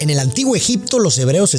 En el antiguo Egipto, los hebreos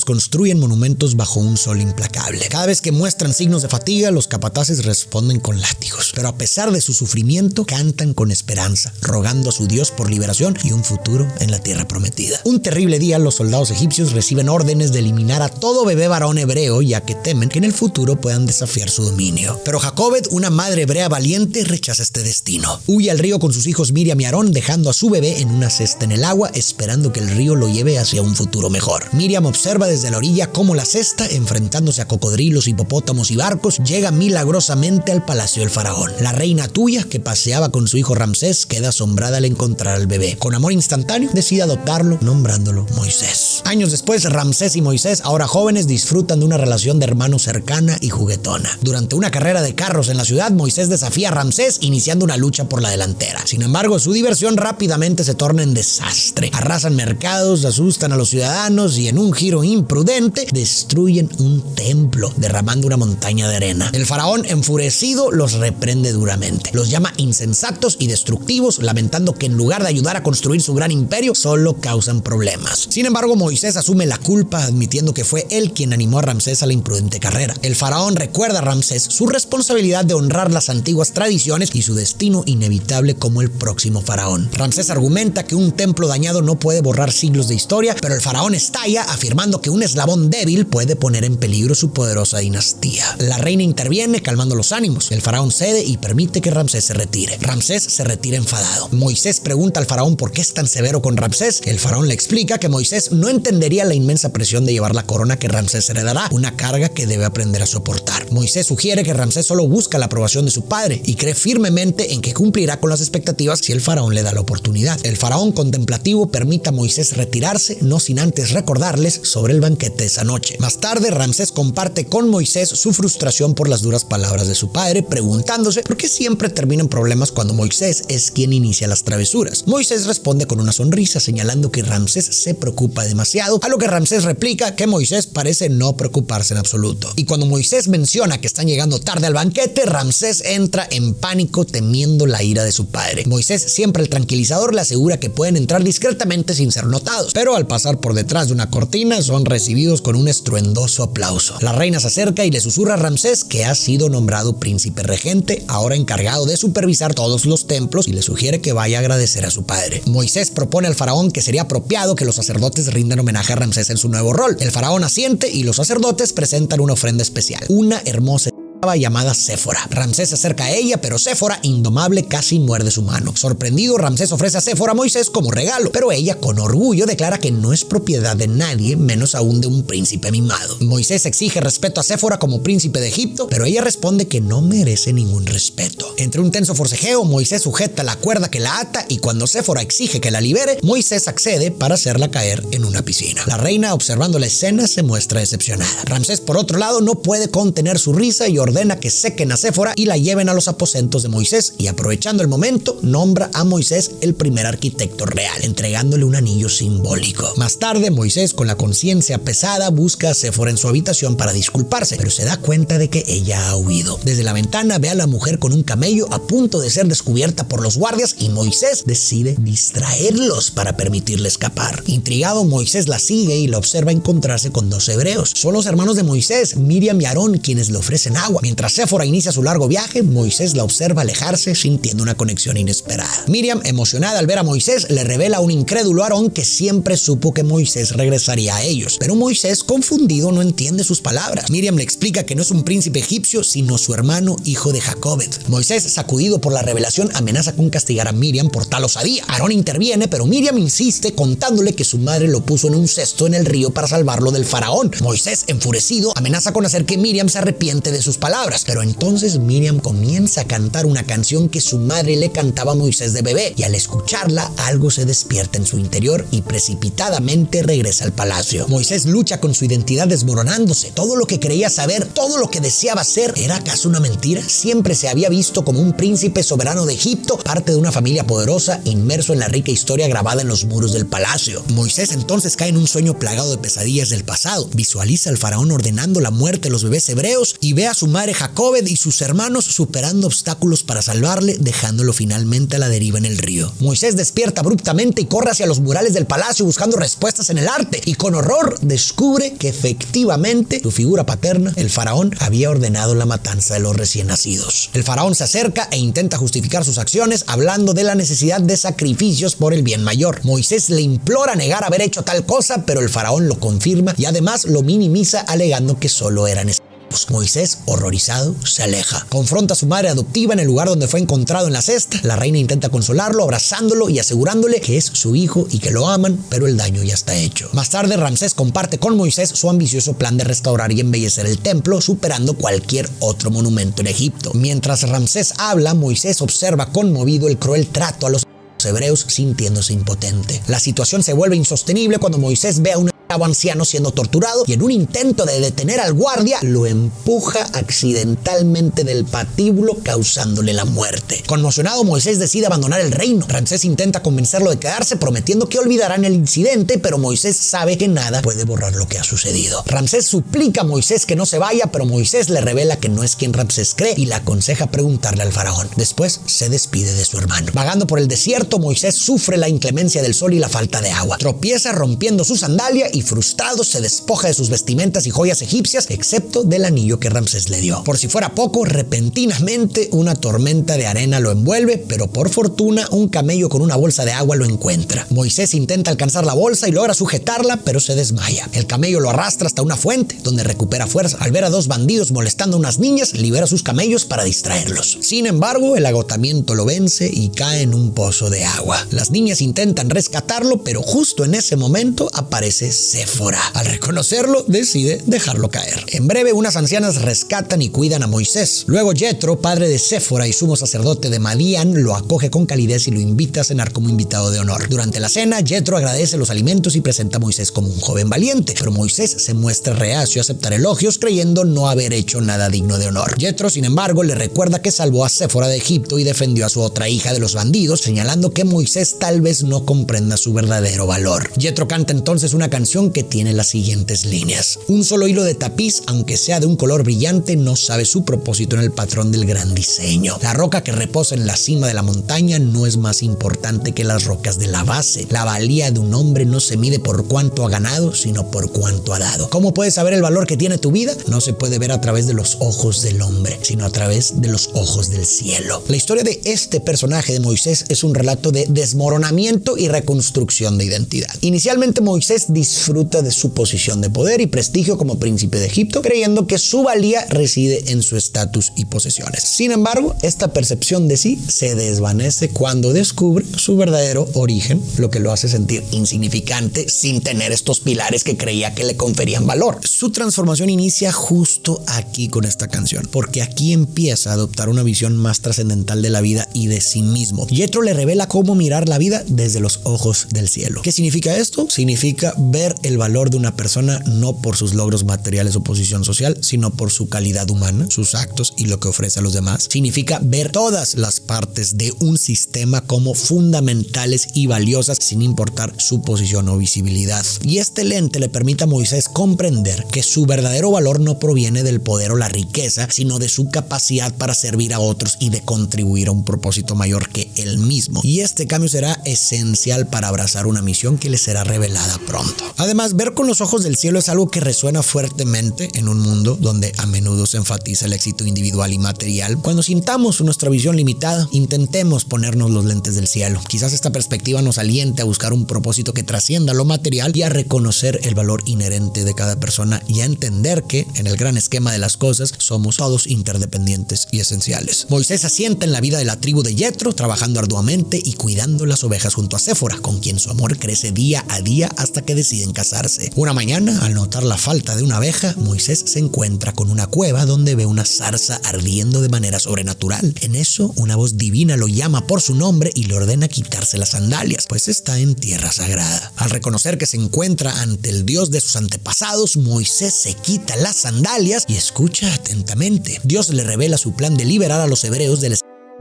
construyen monumentos bajo un sol implacable. Cada vez que muestran signos de fatiga, los capataces responden con látigos. Pero a pesar de su sufrimiento, cantan con esperanza, rogando a su Dios por liberación y un futuro en la tierra prometida. Un terrible día, los soldados egipcios reciben órdenes de eliminar a todo bebé varón hebreo, ya que temen que en el futuro puedan desafiar su dominio. Pero Jacobed, una madre hebrea valiente, rechaza este destino. Huye al río con sus hijos Miriam y Aarón, dejando a su bebé en una cesta en el agua, esperando que el río lo lleve hacia un futuro mejor. Miriam observa desde la orilla cómo la cesta, enfrentándose a cocodrilos, hipopótamos y barcos, llega milagrosamente al palacio del faraón. La reina Tuya, que paseaba con su hijo Ramsés, queda asombrada al encontrar al bebé. Con amor instantáneo, decide adoptarlo, nombrándolo Moisés. Años después, Ramsés y Moisés, ahora jóvenes, disfrutan de una relación de hermanos cercana y juguetona. Durante una carrera de carros en la ciudad, Moisés desafía a Ramsés, iniciando una lucha por la delantera. Sin embargo, su diversión rápidamente se torna en desastre. Arrasan mercados, asustan a los ciudadanos y en un giro imprudente destruyen un templo, derramando una montaña de arena. El faraón, enfurecido, los reprende duramente. Los llama insensatos y destructivos, lamentando que en lugar de ayudar a construir su gran imperio, solo causan problemas. Sin embargo, Moisés asume la culpa, admitiendo que fue él quien animó a Ramsés a la imprudente carrera. El faraón recuerda a Ramsés su responsabilidad de honrar las antiguas tradiciones y su destino inevitable como el próximo faraón. Ramsés argumenta que un templo dañado no puede borrar siglos de historia, pero el faraón estalla, afirmando que un eslabón débil puede poner en peligro su poderosa dinastía. La reina interviene, calmando los ánimos. El faraón cede y permite que Ramsés se retire. Ramsés se retira enfadado. Moisés pregunta al faraón por qué es tan severo con Ramsés. El faraón le explica que Moisés no entendería la inmensa presión de llevar la corona que Ramsés heredará, una carga que debe aprender a soportar. Moisés sugiere que Ramsés solo busca la aprobación de su padre y cree firmemente en que cumplirá con las expectativas si el faraón le da la oportunidad. El faraón contemplativo permite a Moisés retirarse, no sin antes recordarles sobre el banquete de esa noche. Más tarde, Ramsés comparte con Moisés su frustración por las duras palabras de su padre, preguntándose por qué siempre terminan problemas cuando Moisés es quien inicia las travesuras. Moisés responde con una sonrisa, señalando que Ramsés se preocupa demasiado, a lo que Ramsés replica que Moisés parece no preocuparse en absoluto. Y cuando Moisés menciona que están llegando tarde al banquete, Ramsés entra en pánico, temiendo la ira de su padre. Moisés, siempre el tranquilizador, le asegura que pueden entrar discretamente sin ser notados, pero al pasar por detrás de una cortina son recibidos con un estruendoso aplauso. La reina se acerca y le susurra a Ramsés que ha sido nombrado príncipe regente, ahora encargado de supervisar todos los templos, y le sugiere que vaya a agradecer a su padre. Moisés propone al faraón que sería apropiado que los sacerdotes rindan homenaje a Ramsés en su nuevo rol. El faraón asiente y los sacerdotes presentan una ofrenda especial, una hermosa llamada Séfora. Ramsés se acerca a ella, pero Séfora, indomable, casi muerde su mano. Sorprendido, Ramsés ofrece a Séfora a Moisés como regalo, pero ella, con orgullo, declara que no es propiedad de nadie, menos aún de un príncipe mimado. Moisés exige respeto a Séfora como príncipe de Egipto, pero ella responde que no merece ningún respeto. Entre un tenso forcejeo, Moisés sujeta la cuerda que la ata, y cuando Séfora exige que la libere, Moisés accede para hacerla caer en una piscina. La reina, observando la escena, se muestra decepcionada. Ramsés, por otro lado, no puede contener su risa y ordena que sequen a Séfora y la lleven a los aposentos de Moisés, y aprovechando el momento, nombra a Moisés el primer arquitecto real, entregándole un anillo simbólico. Más tarde, Moisés, con la conciencia pesada, busca a Séfora en su habitación para disculparse, pero se da cuenta de que ella ha huido. Desde la ventana ve a la mujer con un camello a punto de ser descubierta por los guardias, y Moisés decide distraerlos para permitirle escapar. Intrigado, Moisés la sigue y la observa encontrarse con dos hebreos. Son los hermanos de Moisés, Miriam y Aarón, quienes le ofrecen agua. Mientras Séfora inicia su largo viaje, Moisés la observa alejarse, sintiendo una conexión inesperada. Miriam, emocionada al ver a Moisés, le revela a un incrédulo Aarón que siempre supo que Moisés regresaría a ellos. Pero Moisés, confundido, no entiende sus palabras. Miriam le explica que no es un príncipe egipcio, sino su hermano, hijo de Jacobed. Moisés, sacudido por la revelación, amenaza con castigar a Miriam por tal osadía. Aarón interviene, pero Miriam insiste, contándole que su madre lo puso en un cesto en el río para salvarlo del faraón. Moisés, enfurecido, amenaza con hacer que Miriam se arrepiente de sus palabras. Pero entonces Miriam comienza a cantar una canción que su madre le cantaba a Moisés de bebé, y al escucharla, algo se despierta en su interior y precipitadamente regresa al palacio. Moisés lucha con su identidad desmoronándose. Todo lo que creía saber, todo lo que deseaba ser, ¿era acaso una mentira? Siempre se había visto como un príncipe soberano de Egipto, parte de una familia poderosa, inmerso en la rica historia grabada en los muros del palacio. Moisés entonces cae en un sueño plagado de pesadillas del pasado. Visualiza al faraón ordenando la muerte de los bebés hebreos y ve a su madre madre Jacobed y sus hermanos superando obstáculos para salvarle, dejándolo finalmente a la deriva en el río. Moisés despierta abruptamente y corre hacia los murales del palacio buscando respuestas en el arte, y con horror descubre que efectivamente su figura paterna, el faraón, había ordenado la matanza de los recién nacidos. El faraón se acerca e intenta justificar sus acciones hablando de la necesidad de sacrificios por el bien mayor. Moisés le implora negar haber hecho tal cosa, pero el faraón lo confirma y además lo minimiza alegando que solo eran esclavos. Moisés, horrorizado, se aleja. Confronta a su madre adoptiva en el lugar donde fue encontrado en la cesta. La reina intenta consolarlo, abrazándolo y asegurándole que es su hijo y que lo aman, pero el daño ya está hecho. Más tarde, Ramsés comparte con Moisés su ambicioso plan de restaurar y embellecer el templo, superando cualquier otro monumento en Egipto. Mientras Ramsés habla, Moisés observa conmovido el cruel trato a los hebreos, sintiéndose impotente. La situación se vuelve insostenible cuando Moisés ve a un anciano siendo torturado y en un intento de detener al guardia lo empuja accidentalmente del patíbulo, causándole la muerte. Conmocionado, Moisés decide abandonar el reino. Ramsés intenta convencerlo de quedarse, prometiendo que olvidarán el incidente, pero Moisés sabe que nada puede borrar lo que ha sucedido. Ramsés suplica a Moisés que no se vaya, pero Moisés le revela que no es quien Ramsés cree y le aconseja preguntarle al faraón. Después se despide de su hermano. Vagando por el desierto, Moisés sufre la inclemencia del sol y la falta de agua. Tropieza rompiendo su sandalia y frustrado se despoja de sus vestimentas y joyas egipcias, excepto del anillo que Ramsés le dio. Por si fuera poco, repentinamente una tormenta de arena lo envuelve, pero por fortuna un camello con una bolsa de agua lo encuentra. Moisés intenta alcanzar la bolsa y logra sujetarla, pero se desmaya. El camello lo arrastra hasta una fuente, donde recupera fuerza. Al ver a dos bandidos molestando a unas niñas, libera sus camellos para distraerlos. Sin embargo, el agotamiento lo vence y cae en un pozo de agua. Las niñas intentan rescatarlo, pero justo en ese momento aparece Séfora. Al reconocerlo, decide dejarlo caer. En breve, unas ancianas rescatan y cuidan a Moisés. Luego, Yetro, padre de Séfora y sumo sacerdote de Madián, lo acoge con calidez y lo invita a cenar como invitado de honor. Durante la cena, Yetro agradece los alimentos y presenta a Moisés como un joven valiente, pero Moisés se muestra reacio a aceptar elogios, creyendo no haber hecho nada digno de honor. Yetro, sin embargo, le recuerda que salvó a Séfora de Egipto y defendió a su otra hija de los bandidos, señalando que Moisés tal vez no comprenda su verdadero valor. Yetro canta entonces una canción que tiene las siguientes líneas: un solo hilo de tapiz, aunque sea de un color brillante, no sabe su propósito en el patrón del gran diseño. La roca que reposa en la cima de la montaña no es más importante que las rocas de la base. La valía de un hombre no se mide por cuánto ha ganado, sino por cuánto ha dado. ¿Cómo puedes saber el valor que tiene tu vida? No se puede ver a través de los ojos del hombre, sino a través de los ojos del cielo. La historia de este personaje de Moisés es un relato de desmoronamiento y reconstrucción de identidad. Inicialmente, Moisés disfruta de su posición de poder y prestigio como príncipe de Egipto, creyendo que su valía reside en su estatus y posesiones. Sin embargo, esta percepción de sí se desvanece cuando descubre su verdadero origen, lo que lo hace sentir insignificante sin tener estos pilares que creía que le conferían valor. Su transformación inicia justo aquí con esta canción, porque aquí empieza a adoptar una visión más trascendental de la vida y de sí mismo. Yetro le revela cómo mirar la vida desde los ojos del cielo. ¿Qué significa esto? Significa ver el valor de una persona no por sus logros materiales o posición social, sino por su calidad humana, sus actos y lo que ofrece a los demás. Significa ver todas las partes de un sistema como fundamentales y valiosas sin importar su posición o visibilidad. Y este lente le permite a Moisés comprender que su verdadero valor no proviene del poder o la riqueza, sino de su capacidad para servir a otros y de contribuir a un propósito mayor que él mismo. Y este cambio será esencial para abrazar una misión que le será revelada pronto. Además, ver con los ojos del cielo es algo que resuena fuertemente en un mundo donde a menudo se enfatiza el éxito individual y material. Cuando sintamos nuestra visión limitada, intentemos ponernos los lentes del cielo. Quizás esta perspectiva nos aliente a buscar un propósito que trascienda lo material y a reconocer el valor inherente de cada persona y a entender que, en el gran esquema de las cosas, somos todos interdependientes y esenciales. Moisés asienta en la vida de la tribu de Yetro, trabajando arduamente y cuidando las ovejas junto a Séfora, con quien su amor crece día a día hasta que deciden casarse. Una mañana, al notar la falta de una abeja, Moisés se encuentra con una cueva donde ve una zarza ardiendo de manera sobrenatural. En eso, una voz divina lo llama por su nombre y le ordena quitarse las sandalias, pues está en tierra sagrada. Al reconocer que se encuentra ante el Dios de sus antepasados, Moisés se quita las sandalias y escucha atentamente. Dios le revela su plan de liberar a los hebreos del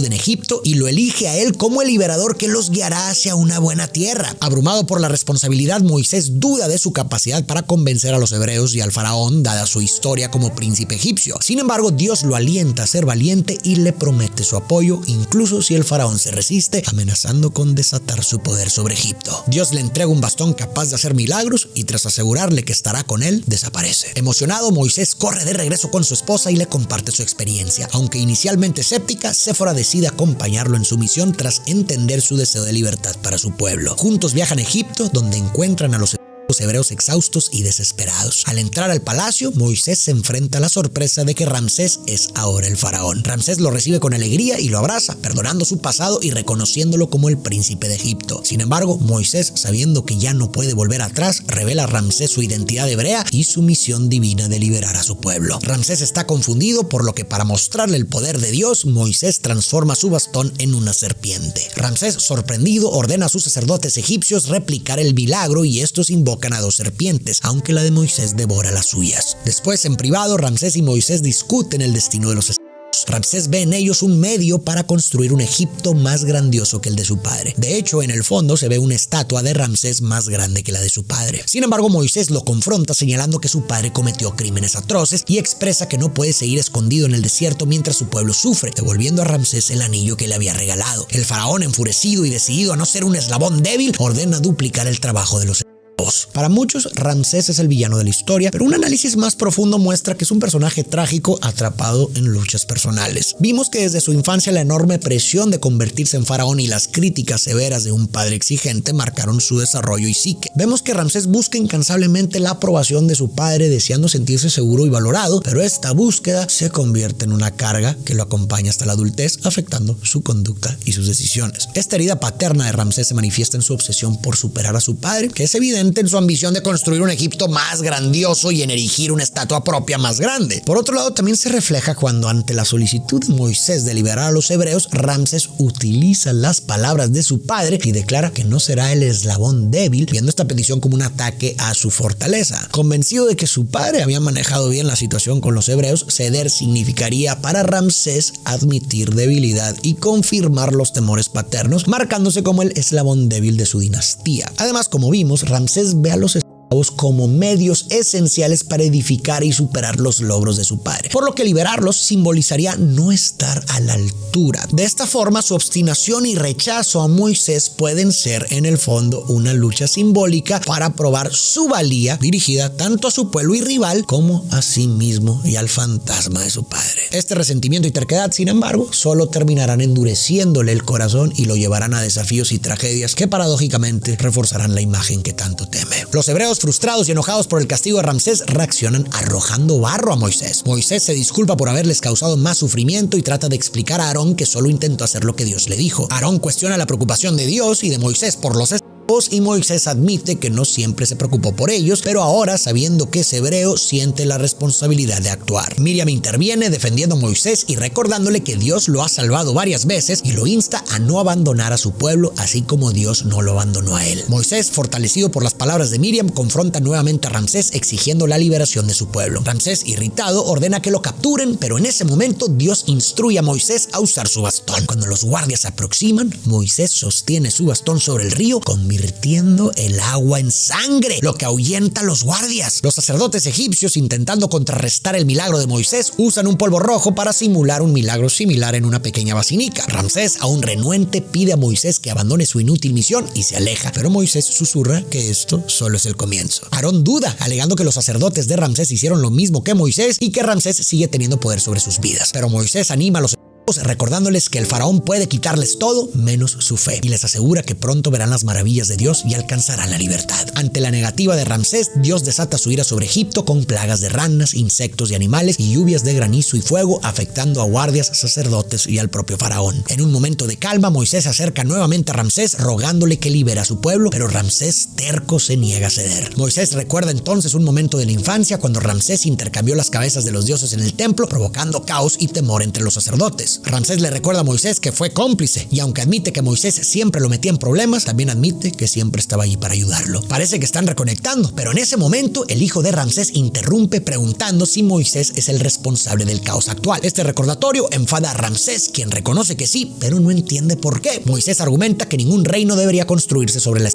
en Egipto y lo elige a él como el liberador que los guiará hacia una buena tierra. Abrumado por la responsabilidad, Moisés duda de su capacidad para convencer a los hebreos y al faraón, dada su historia como príncipe egipcio. Sin embargo, Dios lo alienta a ser valiente y le promete su apoyo, incluso si el faraón se resiste, amenazando con desatar su poder sobre Egipto. Dios le entrega un bastón capaz de hacer milagros y tras asegurarle que estará con él, desaparece. Emocionado, Moisés corre de regreso con su esposa y le comparte su experiencia. Aunque inicialmente escéptica, Séfora decide acompañarlo en su misión tras entender su deseo de libertad para su pueblo. Juntos viajan a Egipto, donde encuentran a los hebreos exhaustos y desesperados. Al entrar al palacio, Moisés se enfrenta a la sorpresa de que Ramsés es ahora el faraón. Ramsés lo recibe con alegría y lo abraza, perdonando su pasado y reconociéndolo como el príncipe de Egipto. Sin embargo, Moisés, sabiendo que ya no puede volver atrás, revela a Ramsés su identidad hebrea y su misión divina de liberar a su pueblo. Ramsés está confundido, por lo que para mostrarle el poder de Dios, Moisés transforma su bastón en una serpiente. Ramsés, sorprendido, ordena a sus sacerdotes egipcios replicar el milagro y estos invocan a 2 serpientes, aunque la de Moisés devora las suyas. Después, en privado, Ramsés y Moisés discuten el destino de los esclavos. Ramsés ve en ellos un medio para construir un Egipto más grandioso que el de su padre. De hecho, en el fondo se ve una estatua de Ramsés más grande que la de su padre. Sin embargo, Moisés lo confronta señalando que su padre cometió crímenes atroces y expresa que no puede seguir escondido en el desierto mientras su pueblo sufre, devolviendo a Ramsés el anillo que le había regalado. El faraón, enfurecido y decidido a no ser un eslabón débil, ordena duplicar el trabajo de los Para muchos, Ramsés es el villano de la historia, pero un análisis más profundo muestra que es un personaje trágico atrapado en luchas personales. Vimos que desde su infancia la enorme presión de convertirse en faraón y las críticas severas de un padre exigente marcaron su desarrollo y psique. Vemos que Ramsés busca incansablemente la aprobación de su padre, deseando sentirse seguro y valorado, pero esta búsqueda se convierte en una carga que lo acompaña hasta la adultez, afectando su conducta y sus decisiones. Esta herida paterna de Ramsés se manifiesta en su obsesión por superar a su padre, que es evidente en su ambición de construir un Egipto más grandioso y en erigir una estatua propia más grande. Por otro lado, también se refleja cuando ante la solicitud de Moisés de liberar a los hebreos, Ramsés utiliza las palabras de su padre y declara que no será el eslabón débil, viendo esta petición como un ataque a su fortaleza. Convencido de que su padre había manejado bien la situación con los hebreos, ceder significaría para Ramsés admitir debilidad y confirmar los temores paternos, marcándose como el eslabón débil de su dinastía. Además, como vimos, Ramsés ve a los esclavos como medios esenciales para edificar y superar los logros de su padre, por lo que liberarlos simbolizaría no estar a la altura. De esta forma, su obstinación y rechazo a Moisés pueden ser en el fondo una lucha simbólica para probar su valía, dirigida tanto a su pueblo y rival como a sí mismo y al fantasma de su padre. Este resentimiento y terquedad, sin embargo, solo terminarán endureciéndole el corazón y lo llevarán a desafíos y tragedias que paradójicamente reforzarán la imagen que tanto teme. Los hebreos, frustrados y enojados por el castigo de Ramsés, reaccionan arrojando barro a Moisés. Moisés se disculpa por haberles causado más sufrimiento y trata de explicar a Aarón que solo intentó hacer lo que Dios le dijo. Aarón cuestiona la preocupación de Dios y de Moisés por los y Moisés admite que no siempre se preocupó por ellos, pero ahora, sabiendo que es hebreo, siente la responsabilidad de actuar. Miriam interviene defendiendo a Moisés y recordándole que Dios lo ha salvado varias veces y lo insta a no abandonar a su pueblo, así como Dios no lo abandonó a él. Moisés, fortalecido por las palabras de Miriam, confronta nuevamente a Ramsés exigiendo la liberación de su pueblo. Ramsés, irritado, ordena que lo capturen, pero en ese momento Dios instruye a Moisés a usar su bastón. Cuando los guardias se aproximan, Moisés sostiene su bastón sobre el río, convirtiendo el agua en sangre, lo que ahuyenta a los guardias. Los sacerdotes egipcios, intentando contrarrestar el milagro de Moisés, usan un polvo rojo para simular un milagro similar en una pequeña basinica. Ramsés, aún renuente, pide a Moisés que abandone su inútil misión y se aleja, pero Moisés susurra que esto solo es el comienzo. Aarón duda, alegando que los sacerdotes de Ramsés hicieron lo mismo que Moisés y que Ramsés sigue teniendo poder sobre sus vidas. Pero Moisés anima a los recordándoles que el faraón puede quitarles todo menos su fe, y les asegura que pronto verán las maravillas de Dios y alcanzarán la libertad. Ante la negativa de Ramsés, Dios desata su ira sobre Egipto con plagas de ranas, insectos y animales y lluvias de granizo y fuego, afectando a guardias, sacerdotes y al propio faraón. En un momento de calma, Moisés se acerca nuevamente a Ramsés rogándole que libere a su pueblo, pero Ramsés, terco, se niega a ceder. Moisés recuerda entonces un momento de la infancia cuando Ramsés intercambió las cabezas de los dioses en el templo, provocando caos y temor entre los sacerdotes. Ramsés. Ramsés le recuerda a Moisés que fue cómplice y aunque admite que Moisés siempre lo metía en problemas, también admite que siempre estaba ahí para ayudarlo. Parece que están reconectando, pero en ese momento el hijo de Ramsés interrumpe preguntando si Moisés es el responsable del caos actual. Este recordatorio enfada a Ramsés, quien reconoce que sí, pero no entiende por qué. Moisés argumenta que ningún reino debería construirse sobre la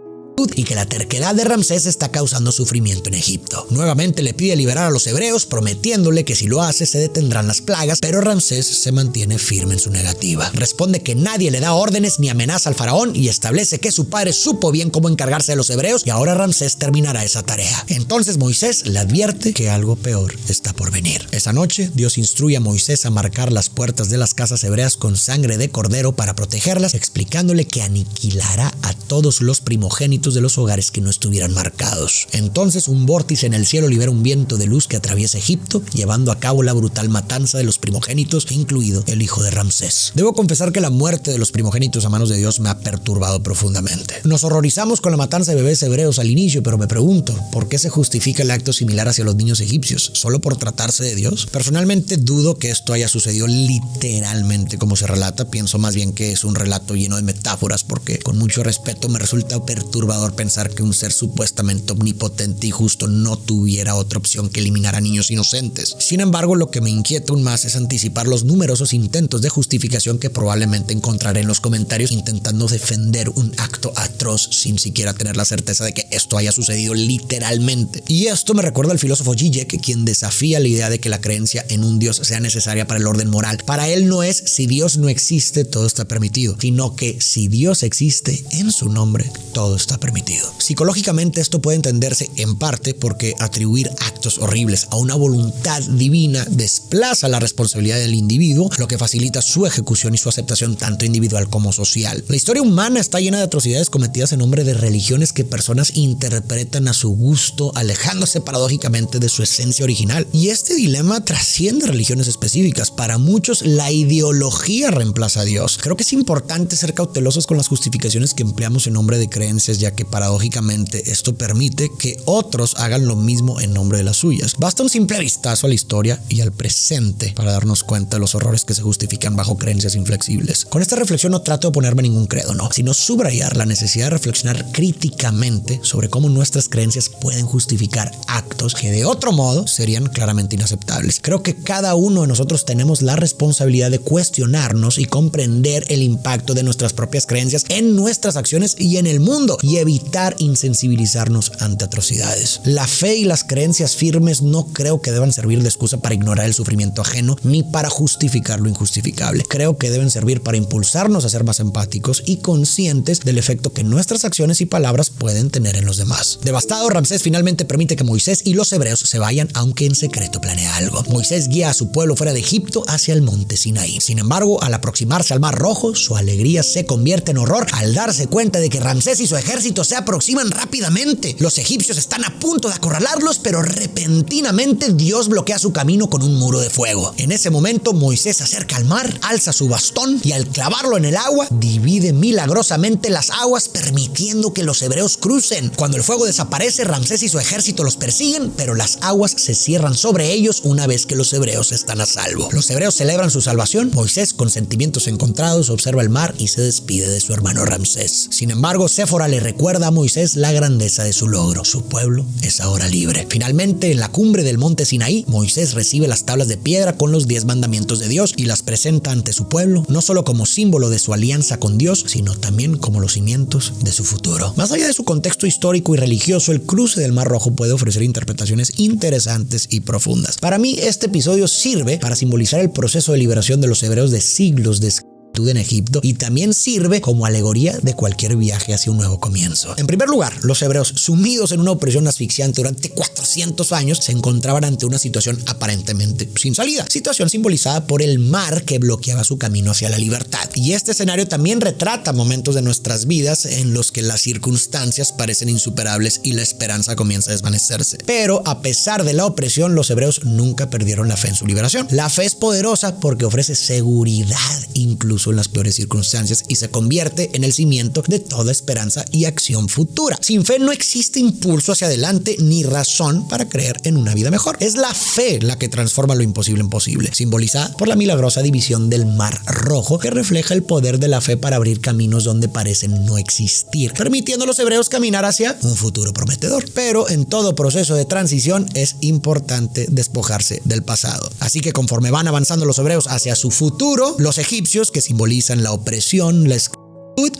y que la terquedad de Ramsés está causando sufrimiento en Egipto. Nuevamente le pide liberar a los hebreos, prometiéndole que si lo hace se detendrán las plagas, pero Ramsés se mantiene firme en su negativa. Responde que nadie le da órdenes ni amenaza al faraón y establece que su padre supo bien cómo encargarse de los hebreos y ahora Ramsés terminará esa tarea. Entonces Moisés le advierte que algo peor está por venir. Esa noche, Dios instruye a Moisés a marcar las puertas de las casas hebreas con sangre de cordero para protegerlas, explicándole que aniquilará a todos los primogénitos de los hogares que no estuvieran marcados. Entonces un vórtice en el cielo libera un viento de luz que atraviesa Egipto, llevando a cabo la brutal matanza de los primogénitos, incluido el hijo de Ramsés. Debo confesar que la muerte de los primogénitos a manos de Dios me ha perturbado profundamente. Nos horrorizamos con la matanza de bebés hebreos al inicio, pero me pregunto, ¿por qué se justifica el acto similar hacia los niños egipcios? ¿Solo por tratarse de Dios? Personalmente dudo que esto haya sucedido literalmente como se relata. Pienso más bien que es un relato lleno de metáforas, porque con mucho respeto me resulta perturbador pensar que un ser supuestamente omnipotente y justo no tuviera otra opción que eliminar a niños inocentes. Sin embargo, lo que me inquieta aún más es anticipar los numerosos intentos de justificación que probablemente encontraré en los comentarios intentando defender un acto atroz sin siquiera tener la certeza de que esto haya sucedido literalmente. Y esto me recuerda al filósofo Zizek, quien desafía la idea de que la creencia en un Dios sea necesaria para el orden moral. Para él no es si Dios no existe, todo está permitido, sino que si Dios existe, en su nombre, todo está permitido. Psicológicamente esto puede entenderse en parte porque atribuir actos horribles a una voluntad divina desplaza la responsabilidad del individuo, lo que facilita su ejecución y su aceptación tanto individual como social. La historia humana está llena de atrocidades cometidas en nombre de religiones que personas interpretan a su gusto, alejándose paradójicamente de su esencia original. Y este dilema trasciende religiones específicas. Para muchos, la ideología reemplaza a Dios. Creo que es importante ser cautelosos con las justificaciones que empleamos en nombre de creencias, ya que paradójicamente esto permite que otros hagan lo mismo en nombre de las suyas. Basta un simple vistazo a la historia y al presente para darnos cuenta de los horrores que se justifican bajo creencias inflexibles. Con esta reflexión no trato de ponerme ningún credo, no, sino subrayar la necesidad de reflexionar críticamente sobre cómo nuestras creencias pueden justificar actos que de otro modo serían claramente inaceptables. Creo que cada uno de nosotros tenemos la responsabilidad de cuestionarnos y comprender el impacto de nuestras propias creencias en nuestras acciones y en el mundo, y evitar insensibilizarnos ante atrocidades. La fe y las creencias firmes no creo que deban servir de excusa para ignorar el sufrimiento ajeno ni para justificar lo injustificable. Creo que deben servir para impulsarnos a ser más empáticos y conscientes del efecto que nuestras acciones y palabras pueden tener en los demás. Devastado, Ramsés finalmente permite que Moisés y los hebreos se vayan, aunque en secreto planea algo. Moisés guía a su pueblo fuera de Egipto hacia el monte Sinaí. Sin embargo, al aproximarse al Mar Rojo, su alegría se convierte en horror al darse cuenta de que Ramsés y su ejército se aproximan rápidamente. Los egipcios están a punto de acorralarlos, pero repentinamente Dios bloquea su camino con un muro de fuego. En ese momento, Moisés se acerca al mar, alza su bastón y al clavarlo en el agua, divide milagrosamente las aguas, permitiendo que los hebreos crucen. Cuando el fuego desaparece, Ramsés y su ejército los persiguen, pero las aguas se cierran sobre ellos una vez que los hebreos están a salvo. Los hebreos celebran su salvación. Moisés, con sentimientos encontrados, observa el mar y se despide de su hermano Ramsés. Sin embargo, Séfora le recuerda a Moisés la grandeza de su logro. Su pueblo es ahora libre. Finalmente, en la cumbre del monte Sinaí, Moisés recibe las tablas de piedra con los 10 mandamientos de Dios y las presenta ante su pueblo, no solo como símbolo de su alianza con Dios, sino también como los cimientos de su futuro. Más allá de su contexto histórico y religioso, el cruce del Mar Rojo puede ofrecer interpretaciones interesantes y profundas. Para mí, este episodio sirve para simbolizar el proceso de liberación de los hebreos de siglos de en Egipto, y también sirve como alegoría de cualquier viaje hacia un nuevo comienzo. En primer lugar, los hebreos, sumidos en una opresión asfixiante durante 400 años, se encontraban ante una situación aparentemente sin salida, situación simbolizada por el mar que bloqueaba su camino hacia la libertad. Y este escenario también retrata momentos de nuestras vidas en los que las circunstancias parecen insuperables y la esperanza comienza a desvanecerse. Pero a pesar de la opresión, los hebreos nunca perdieron la fe en su liberación. La fe es poderosa porque ofrece seguridad incluso incluso en las peores circunstancias, y se convierte en el cimiento de toda esperanza y acción futura. Sin fe no existe impulso hacia adelante ni razón para creer en una vida mejor. Es la fe la que transforma lo imposible en posible, simbolizada por la milagrosa división del Mar Rojo, que refleja el poder de la fe para abrir caminos donde parecen no existir, permitiendo a los hebreos caminar hacia un futuro prometedor. Pero en todo proceso de transición es importante despojarse del pasado. Así que conforme van avanzando los hebreos hacia su futuro, los egipcios, que simbolizan la opresión, la esclavitud,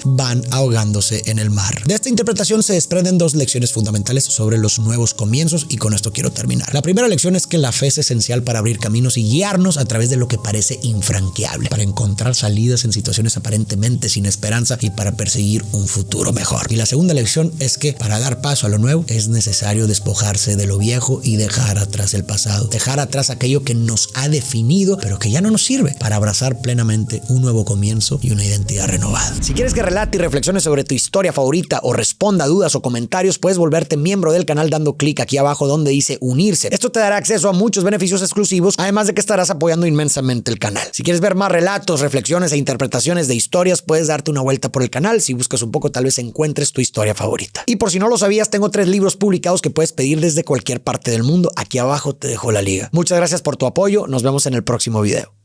van ahogándose en el mar. De esta interpretación se desprenden dos lecciones fundamentales sobre los nuevos comienzos, y con esto quiero terminar. La primera lección es que la fe es esencial para abrir caminos y guiarnos a través de lo que parece infranqueable, para encontrar salidas en situaciones aparentemente sin esperanza y para perseguir un futuro mejor. Y la segunda lección es que para dar paso a lo nuevo es necesario despojarse de lo viejo y dejar atrás el pasado, dejar atrás aquello que nos ha definido pero que ya no nos sirve, para abrazar plenamente un nuevo comienzo y una identidad renovada. Si quieres que relate y reflexione sobre tu historia favorita o responda a dudas o comentarios, puedes volverte miembro del canal dando clic aquí abajo donde dice unirse. Esto te dará acceso a muchos beneficios exclusivos, además de que estarás apoyando inmensamente el canal. Si quieres ver más relatos, reflexiones e interpretaciones de historias, puedes darte una vuelta por el canal. Si buscas un poco, tal vez encuentres tu historia favorita. Y por si no lo sabías, tengo 3 libros publicados que puedes pedir desde cualquier parte del mundo. Aquí abajo te dejo la liga. Muchas gracias por tu apoyo. Nos vemos en el próximo video.